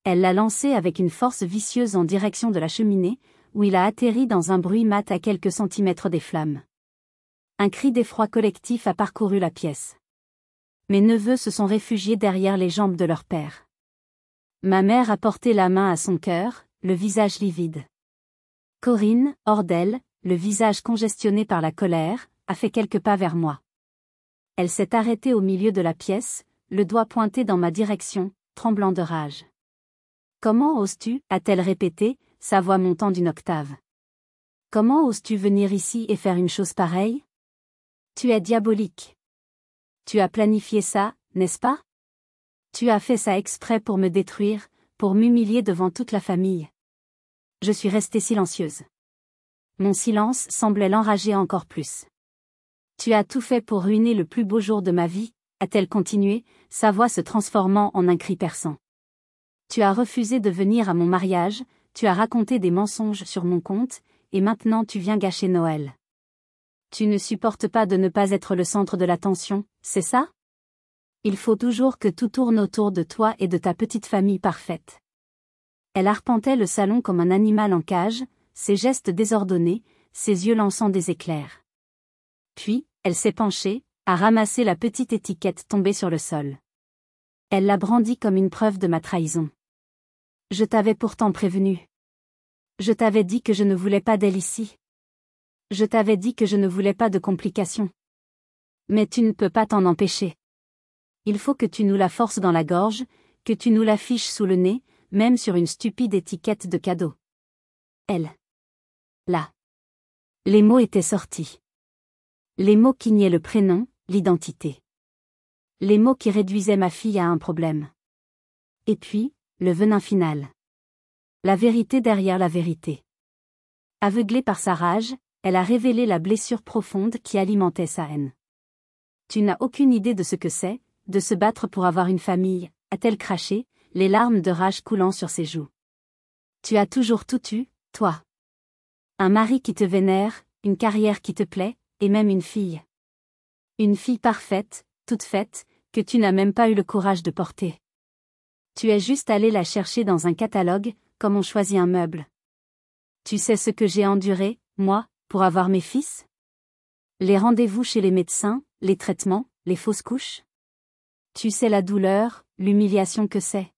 Elle l'a lancé avec une force vicieuse en direction de la cheminée, où il a atterri dans un bruit mat à quelques centimètres des flammes. Un cri d'effroi collectif a parcouru la pièce. Mes neveux se sont réfugiés derrière les jambes de leur père. Ma mère a porté la main à son cœur, le visage livide. Corinne, hors d'elle, le visage congestionné par la colère, a fait quelques pas vers moi. Elle s'est arrêtée au milieu de la pièce, le doigt pointé dans ma direction, tremblant de rage. « Comment oses-tu » a-t-elle répété, sa voix montant d'une octave. « Comment oses-tu venir ici et faire une chose pareille ?» Tu es diabolique. Tu as planifié ça, n'est-ce pas? Tu as fait ça exprès pour me détruire, pour m'humilier devant toute la famille. Je suis restée silencieuse. Mon silence semblait l'enrager encore plus. Tu as tout fait pour ruiner le plus beau jour de ma vie, a-t-elle continué, sa voix se transformant en un cri perçant. Tu as refusé de venir à mon mariage, tu as raconté des mensonges sur mon compte, et maintenant tu viens gâcher Noël. Tu ne supportes pas de ne pas être le centre de l'attention, c'est ça? Il faut toujours que tout tourne autour de toi et de ta petite famille parfaite. Elle arpentait le salon comme un animal en cage, ses gestes désordonnés, ses yeux lançant des éclairs. Puis, elle s'est penchée, a ramassé la petite étiquette tombée sur le sol. Elle l'a brandie comme une preuve de ma trahison. Je t'avais pourtant prévenu. Je t'avais dit que je ne voulais pas d'elle ici. Je t'avais dit que je ne voulais pas de complications. Mais tu ne peux pas t'en empêcher. Il faut que tu nous la forces dans la gorge, que tu nous l'affiches sous le nez, même sur une stupide étiquette de cadeau. Elle. Là. Les mots étaient sortis. Les mots qui niaient le prénom, l'identité. Les mots qui réduisaient ma fille à un problème. Et puis, le venin final. La vérité derrière la vérité. Aveuglée par sa rage, elle a révélé la blessure profonde qui alimentait sa haine. Tu n'as aucune idée de ce que c'est, de se battre pour avoir une famille, a-t-elle craché, les larmes de rage coulant sur ses joues. Tu as toujours tout eu, toi. Un mari qui te vénère, une carrière qui te plaît, et même une fille. Une fille parfaite, toute faite, que tu n'as même pas eu le courage de porter. Tu es juste allé la chercher dans un catalogue, comme on choisit un meuble. Tu sais ce que j'ai enduré, moi, pour avoir mes fils? Les rendez-vous chez les médecins, les traitements, les fausses couches? Tu sais la douleur, l'humiliation que c'est.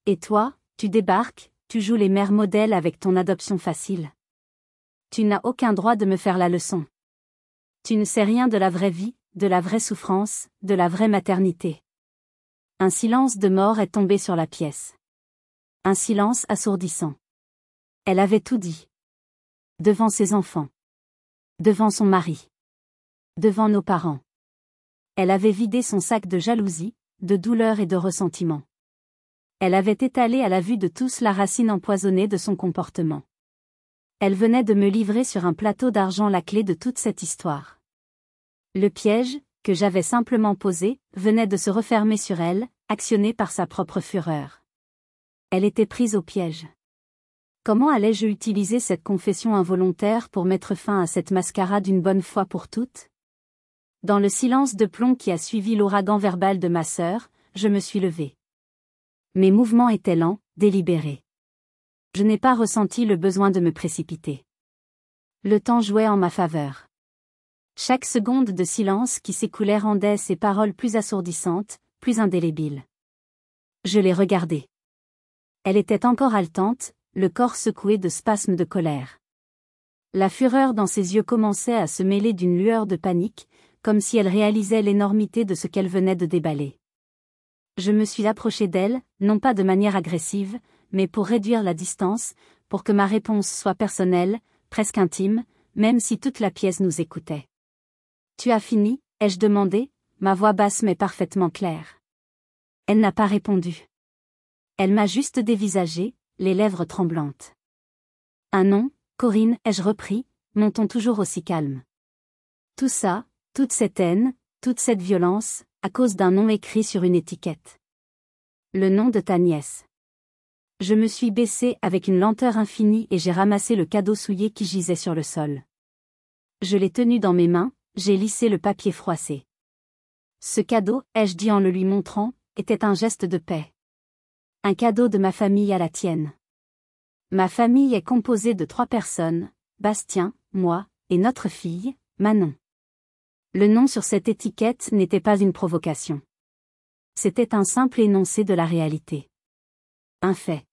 Et toi, tu débarques, tu joues les mères modèles avec ton adoption facile. Tu n'as aucun droit de me faire la leçon. Tu ne sais rien de la vraie vie, de la vraie souffrance, de la vraie maternité. Un silence de mort est tombé sur la pièce. Un silence assourdissant. Elle avait tout dit. Devant ses enfants. Devant son mari. Devant nos parents. Elle avait vidé son sac de jalousie, de douleur et de ressentiment. Elle avait étalé à la vue de tous la racine empoisonnée de son comportement. Elle venait de me livrer sur un plateau d'argent la clé de toute cette histoire. Le piège, que j'avais simplement posé, venait de se refermer sur elle, actionné par sa propre fureur. Elle était prise au piège. Comment allais-je utiliser cette confession involontaire pour mettre fin à cette mascarade une bonne fois pour toutes? Dans le silence de plomb qui a suivi l'ouragan verbal de ma sœur, je me suis levée. Mes mouvements étaient lents, délibérés. Je n'ai pas ressenti le besoin de me précipiter. Le temps jouait en ma faveur. Chaque seconde de silence qui s'écoulait rendait ses paroles plus assourdissantes, plus indélébiles. Je l'ai regardée. Elle était encore haletante, le corps secoué de spasmes de colère. La fureur dans ses yeux commençait à se mêler d'une lueur de panique, comme si elle réalisait l'énormité de ce qu'elle venait de déballer. Je me suis approchée d'elle, non pas de manière agressive, mais pour réduire la distance, pour que ma réponse soit personnelle, presque intime, même si toute la pièce nous écoutait. Tu as fini, ai-je demandé, ma voix basse mais parfaitement claire. Elle n'a pas répondu. Elle m'a juste dévisagé, les lèvres tremblantes. Un nom, Corinne, ai-je repris, mon ton toujours aussi calme. Tout ça, toute cette haine, toute cette violence, à cause d'un nom écrit sur une étiquette. Le nom de ta nièce. Je me suis baissée avec une lenteur infinie et j'ai ramassé le cadeau souillé qui gisait sur le sol. Je l'ai tenu dans mes mains, j'ai lissé le papier froissé. Ce cadeau, ai-je dit en le lui montrant, était un geste de paix. Un cadeau de ma famille à la tienne. Ma famille est composée de 3 personnes, Bastien, moi, et notre fille, Manon. Le nom sur cette étiquette n'était pas une provocation. C'était un simple énoncé de la réalité. Un fait.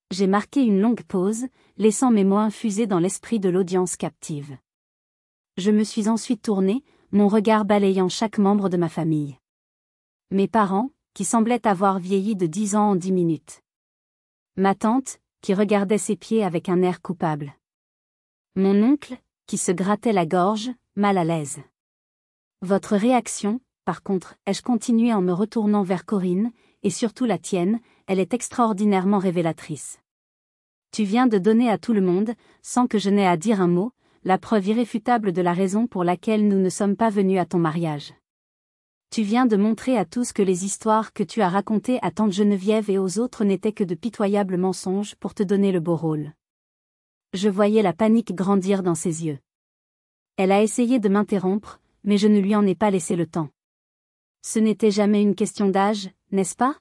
J'ai marqué une longue pause, laissant mes mots infuser dans l'esprit de l'audience captive. Je me suis ensuite tournée, mon regard balayant chaque membre de ma famille. Mes parents, qui semblaient avoir vieilli de 10 ans en 10 minutes. Ma tante, qui regardait ses pieds avec un air coupable. Mon oncle, qui se grattait la gorge, mal à l'aise. Votre réaction, par contre, ai-je continué en me retournant vers Corinne, et surtout la tienne, elle est extraordinairement révélatrice. Tu viens de donner à tout le monde, sans que je n'aie à dire un mot, la preuve irréfutable de la raison pour laquelle nous ne sommes pas venus à ton mariage. Tu viens de montrer à tous que les histoires que tu as racontées à tante Geneviève et aux autres n'étaient que de pitoyables mensonges pour te donner le beau rôle. Je voyais la panique grandir dans ses yeux. Elle a essayé de m'interrompre, mais je ne lui en ai pas laissé le temps. Ce n'était jamais une question d'âge, n'est-ce pas?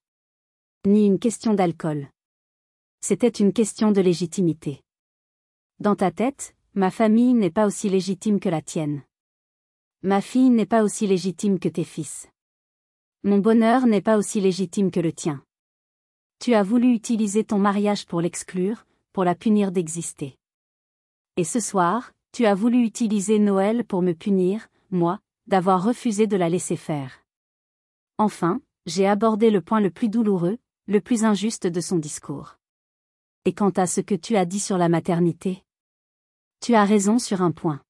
Ni une question d'alcool. C'était une question de légitimité. Dans ta tête, ma famille n'est pas aussi légitime que la tienne. Ma fille n'est pas aussi légitime que tes fils. Mon bonheur n'est pas aussi légitime que le tien. Tu as voulu utiliser ton mariage pour l'exclure, pour la punir d'exister. Et ce soir, tu as voulu utiliser Noël pour me punir, moi, d'avoir refusé de la laisser faire. Enfin, j'ai abordé le point le plus douloureux, le plus injuste de son discours. Et quant à ce que tu as dit sur la maternité? Tu as raison sur un point.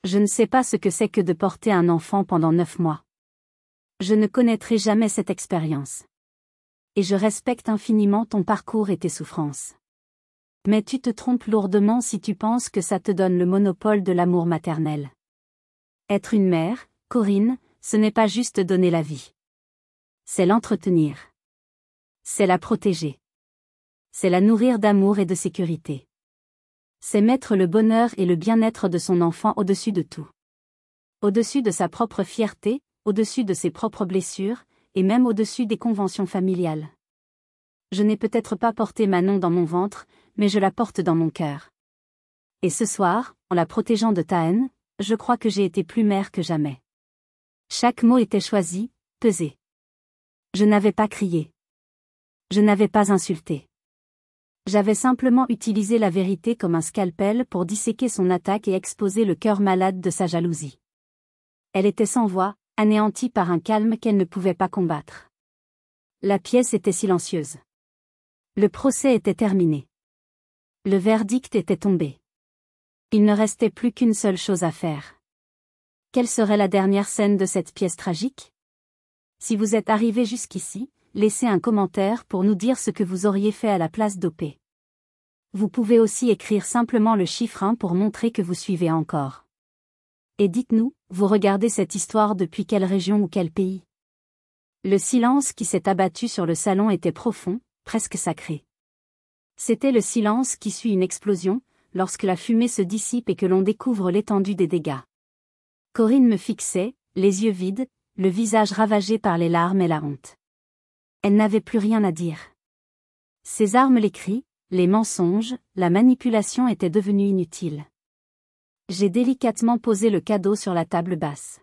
Je ne sais pas ce que c'est que de porter un enfant pendant 9 mois. Je ne connaîtrai jamais cette expérience. Et je respecte infiniment ton parcours et tes souffrances. Mais tu te trompes lourdement si tu penses que ça te donne le monopole de l'amour maternel. Être une mère, Corinne, ce n'est pas juste donner la vie. C'est l'entretenir. C'est la protéger. C'est la nourrir d'amour et de sécurité. C'est mettre le bonheur et le bien-être de son enfant au-dessus de tout. Au-dessus de sa propre fierté, au-dessus de ses propres blessures, et même au-dessus des conventions familiales. Je n'ai peut-être pas porté Manon dans mon ventre, mais je la porte dans mon cœur. Et ce soir, en la protégeant de ta haine, je crois que j'ai été plus mère que jamais. Chaque mot était choisi, pesé. Je n'avais pas crié. Je n'avais pas insulté. J'avais simplement utilisé la vérité comme un scalpel pour disséquer son attaque et exposer le cœur malade de sa jalousie. Elle était sans voix, anéantie par un calme qu'elle ne pouvait pas combattre. La pièce était silencieuse. Le procès était terminé. Le verdict était tombé. Il ne restait plus qu'une seule chose à faire. Quelle serait la dernière scène de cette pièce tragique? Si vous êtes arrivé jusqu'ici, laissez un commentaire pour nous dire ce que vous auriez fait à la place d'OP. Vous pouvez aussi écrire simplement le chiffre 1 pour montrer que vous suivez encore. Et dites-nous, vous regardez cette histoire depuis quelle région ou quel pays? Le silence qui s'est abattu sur le salon était profond, presque sacré. C'était le silence qui suit une explosion, lorsque la fumée se dissipe et que l'on découvre l'étendue des dégâts. Corinne me fixait, les yeux vides, le visage ravagé par les larmes et la honte. Elle n'avait plus rien à dire. Ses armes, les cris, les mensonges, la manipulation étaient devenus inutiles. J'ai délicatement posé le cadeau sur la table basse.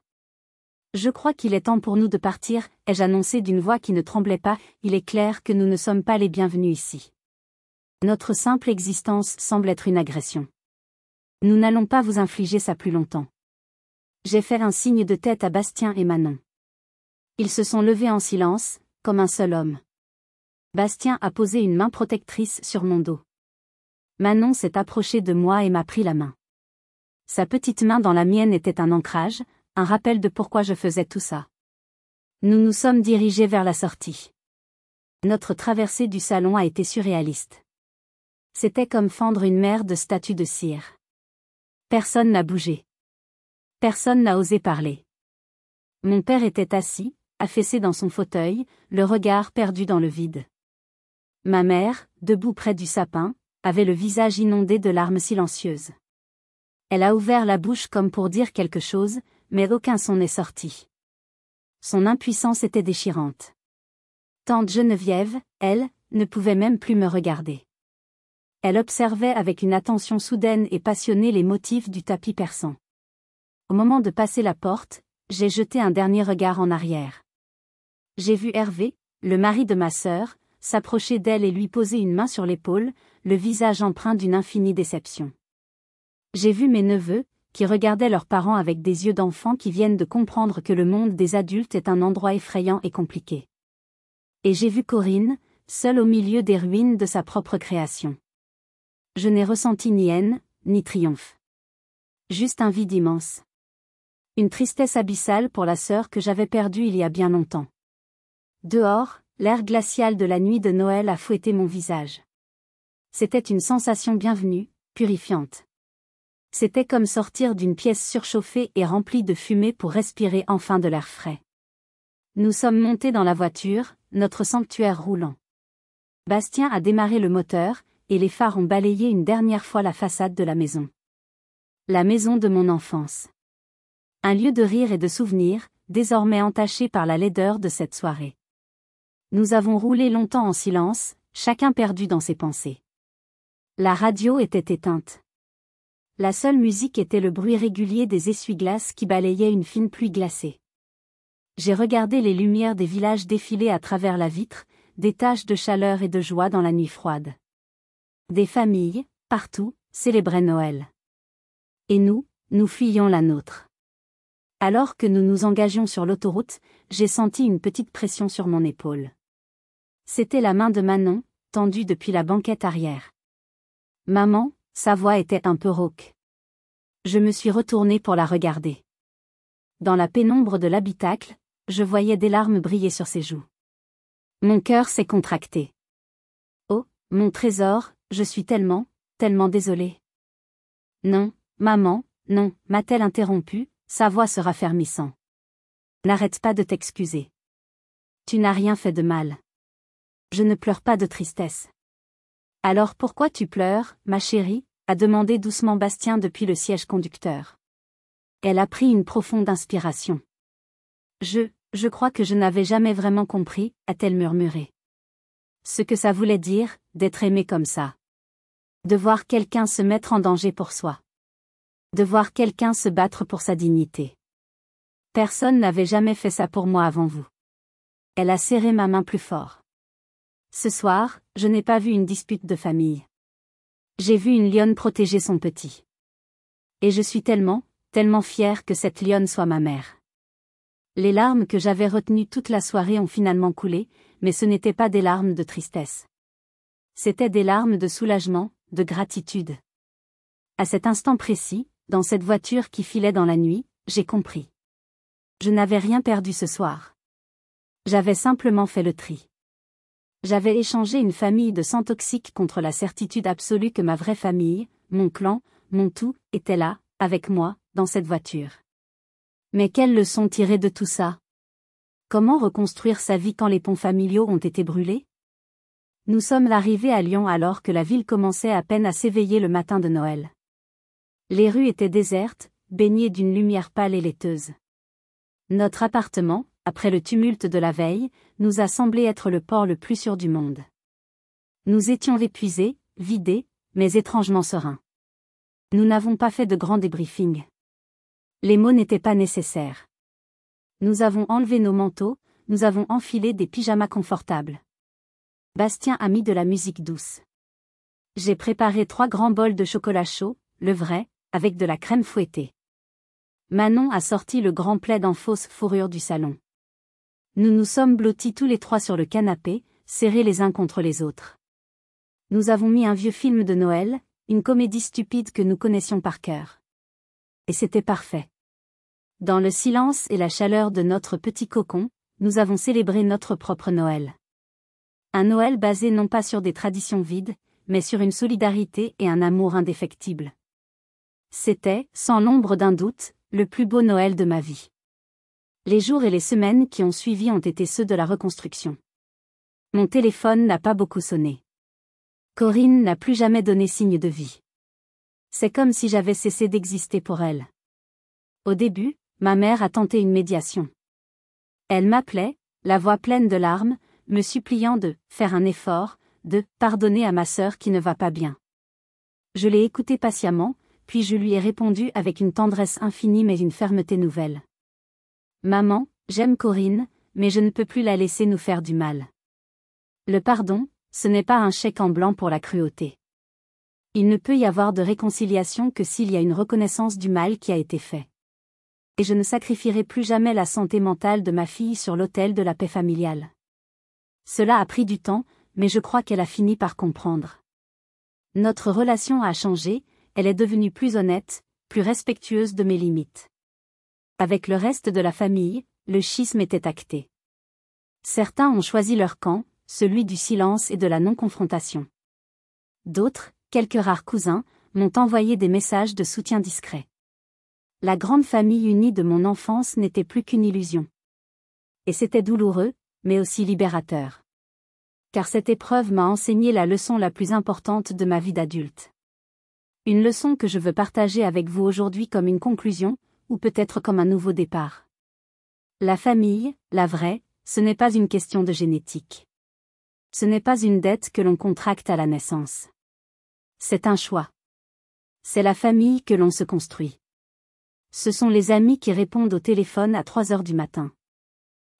Je crois qu'il est temps pour nous de partir, ai-je annoncé d'une voix qui ne tremblait pas, il est clair que nous ne sommes pas les bienvenus ici. Notre simple existence semble être une agression. Nous n'allons pas vous infliger ça plus longtemps. J'ai fait un signe de tête à Bastien et Manon. Ils se sont levés en silence, comme un seul homme. Bastien a posé une main protectrice sur mon dos. Manon s'est approchée de moi et m'a pris la main. Sa petite main dans la mienne était un ancrage, un rappel de pourquoi je faisais tout ça. Nous nous sommes dirigés vers la sortie. Notre traversée du salon a été surréaliste. C'était comme fendre une mer de statues de cire. Personne n'a bougé. Personne n'a osé parler. Mon père était assis, affaissé dans son fauteuil, le regard perdu dans le vide. Ma mère, debout près du sapin, avait le visage inondé de larmes silencieuses. Elle a ouvert la bouche comme pour dire quelque chose, mais aucun son n'est sorti. Son impuissance était déchirante. Tante Geneviève, elle, ne pouvait même plus me regarder. Elle observait avec une attention soudaine et passionnée les motifs du tapis persan. Au moment de passer la porte, j'ai jeté un dernier regard en arrière. J'ai vu Hervé, le mari de ma sœur, s'approcher d'elle et lui poser une main sur l'épaule, le visage empreint d'une infinie déception. J'ai vu mes neveux, qui regardaient leurs parents avec des yeux d'enfants qui viennent de comprendre que le monde des adultes est un endroit effrayant et compliqué. Et j'ai vu Corinne, seule au milieu des ruines de sa propre création. Je n'ai ressenti ni haine, ni triomphe. Juste un vide immense. Une tristesse abyssale pour la sœur que j'avais perdue il y a bien longtemps. Dehors, l'air glacial de la nuit de Noël a fouetté mon visage. C'était une sensation bienvenue, purifiante. C'était comme sortir d'une pièce surchauffée et remplie de fumée pour respirer enfin de l'air frais. Nous sommes montés dans la voiture, notre sanctuaire roulant. Bastien a démarré le moteur, et les phares ont balayé une dernière fois la façade de la maison. La maison de mon enfance. Un lieu de rire et de souvenirs, désormais entaché par la laideur de cette soirée. Nous avons roulé longtemps en silence, chacun perdu dans ses pensées. La radio était éteinte. La seule musique était le bruit régulier des essuie-glaces qui balayaient une fine pluie glacée. J'ai regardé les lumières des villages défiler à travers la vitre, des taches de chaleur et de joie dans la nuit froide. Des familles, partout, célébraient Noël. Et nous fuyions la nôtre. Alors que nous nous engagions sur l'autoroute, j'ai senti une petite pression sur mon épaule. C'était la main de Manon, tendue depuis la banquette arrière. Maman, sa voix était un peu rauque. Je me suis retournée pour la regarder. Dans la pénombre de l'habitacle, je voyais des larmes briller sur ses joues. Mon cœur s'est contracté. Oh, mon trésor, je suis tellement désolée. Non, maman, non, m'a-t-elle interrompu, sa voix se raffermissant. N'arrête pas de t'excuser. Tu n'as rien fait de mal. Je ne pleure pas de tristesse. Alors pourquoi tu pleures, ma chérie, a demandé doucement Bastien depuis le siège conducteur. Elle a pris une profonde inspiration. Je crois que je n'avais jamais vraiment compris, a-t-elle murmuré. Ce que ça voulait dire, d'être aimé comme ça. De voir quelqu'un se mettre en danger pour soi. De voir quelqu'un se battre pour sa dignité. Personne n'avait jamais fait ça pour moi avant vous. Elle a serré ma main plus fort. Ce soir, je n'ai pas vu une dispute de famille. J'ai vu une lionne protéger son petit. Et je suis tellement fière que cette lionne soit ma mère. Les larmes que j'avais retenues toute la soirée ont finalement coulé, mais ce n'étaient pas des larmes de tristesse. C'étaient des larmes de soulagement, de gratitude. À cet instant précis, dans cette voiture qui filait dans la nuit, j'ai compris. Je n'avais rien perdu ce soir. J'avais simplement fait le tri. J'avais échangé une famille de sang toxique contre la certitude absolue que ma vraie famille, mon clan, mon tout, était là, avec moi, dans cette voiture. Mais quelle leçon tirer de tout ça? Comment reconstruire sa vie quand les ponts familiaux ont été brûlés? Nous sommes arrivés à Lyon alors que la ville commençait à peine à s'éveiller le matin de Noël. Les rues étaient désertes, baignées d'une lumière pâle et laiteuse. Notre appartement, après le tumulte de la veille, nous a semblé être le port le plus sûr du monde. Nous étions épuisés, vidés, mais étrangement sereins. Nous n'avons pas fait de grand débriefing. Les mots n'étaient pas nécessaires. Nous avons enlevé nos manteaux, nous avons enfilé des pyjamas confortables. Bastien a mis de la musique douce. J'ai préparé 3 grands bols de chocolat chaud, le vrai, avec de la crème fouettée. Manon a sorti le grand plaid en fausse fourrure du salon. Nous nous sommes blottis tous les 3 sur le canapé, serrés les uns contre les autres. Nous avons mis un vieux film de Noël, une comédie stupide que nous connaissions par cœur. Et c'était parfait. Dans le silence et la chaleur de notre petit cocon, nous avons célébré notre propre Noël. Un Noël basé non pas sur des traditions vides, mais sur une solidarité et un amour indéfectibles. C'était, sans l'ombre d'un doute, le plus beau Noël de ma vie. Les jours et les semaines qui ont suivi ont été ceux de la reconstruction. Mon téléphone n'a pas beaucoup sonné. Corinne n'a plus jamais donné signe de vie. C'est comme si j'avais cessé d'exister pour elle. Au début, ma mère a tenté une médiation. Elle m'appelait, la voix pleine de larmes, me suppliant de faire un effort, de pardonner à ma sœur qui ne va pas bien. Je l'ai écoutée patiemment, puis je lui ai répondu avec une tendresse infinie mais une fermeté nouvelle. Maman, j'aime Corinne, mais je ne peux plus la laisser nous faire du mal. Le pardon, ce n'est pas un chèque en blanc pour la cruauté. Il ne peut y avoir de réconciliation que s'il y a une reconnaissance du mal qui a été fait. Et je ne sacrifierai plus jamais la santé mentale de ma fille sur l'autel de la paix familiale. Cela a pris du temps, mais je crois qu'elle a fini par comprendre. Notre relation a changé, elle est devenue plus honnête, plus respectueuse de mes limites. Avec le reste de la famille, le schisme était acté. Certains ont choisi leur camp, celui du silence et de la non-confrontation. D'autres, quelques rares cousins, m'ont envoyé des messages de soutien discret. La grande famille unie de mon enfance n'était plus qu'une illusion. Et c'était douloureux, mais aussi libérateur. Car cette épreuve m'a enseigné la leçon la plus importante de ma vie d'adulte. Une leçon que je veux partager avec vous aujourd'hui comme une conclusion, ou peut-être comme un nouveau départ. La famille, la vraie, ce n'est pas une question de génétique. Ce n'est pas une dette que l'on contracte à la naissance. C'est un choix. C'est la famille que l'on se construit. Ce sont les amis qui répondent au téléphone à 3 heures du matin.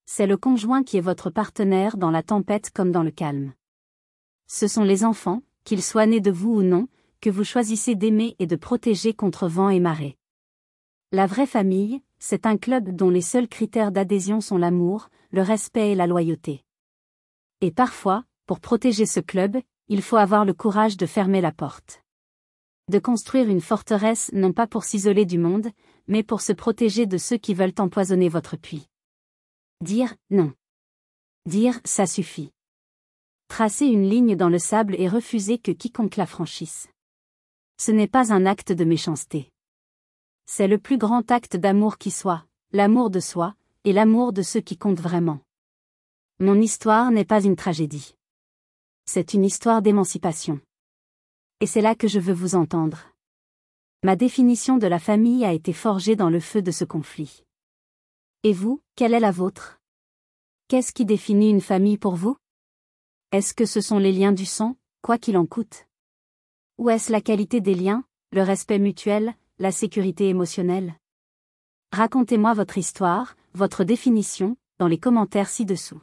C'est le conjoint qui est votre partenaire dans la tempête comme dans le calme. Ce sont les enfants, qu'ils soient nés de vous ou non, que vous choisissez d'aimer et de protéger contre vent et marée. La vraie famille, c'est un club dont les seuls critères d'adhésion sont l'amour, le respect et la loyauté. Et parfois, pour protéger ce club, il faut avoir le courage de fermer la porte. De construire une forteresse non pas pour s'isoler du monde, mais pour se protéger de ceux qui veulent empoisonner votre puits. Dire « non ». Dire « ça suffit ». Tracer une ligne dans le sable et refuser que quiconque la franchisse. Ce n'est pas un acte de méchanceté. C'est le plus grand acte d'amour qui soit, l'amour de soi, et l'amour de ceux qui comptent vraiment. Mon histoire n'est pas une tragédie. C'est une histoire d'émancipation. Et c'est là que je veux vous entendre. Ma définition de la famille a été forgée dans le feu de ce conflit. Et vous, quelle est la vôtre? Qu'est-ce qui définit une famille pour vous? Est-ce que ce sont les liens du sang, quoi qu'il en coûte? Ou est-ce la qualité des liens, le respect mutuel, la sécurité émotionnelle? Racontez-moi votre histoire, votre définition, dans les commentaires ci-dessous.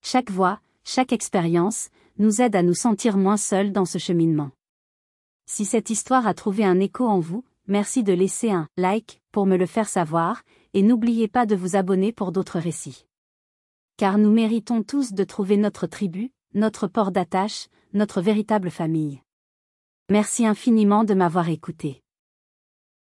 Chaque voix, chaque expérience, nous aide à nous sentir moins seuls dans ce cheminement. Si cette histoire a trouvé un écho en vous, merci de laisser un like pour me le faire savoir, et n'oubliez pas de vous abonner pour d'autres récits. Car nous méritons tous de trouver notre tribu, notre port d'attache, notre véritable famille. Merci infiniment de m'avoir écouté.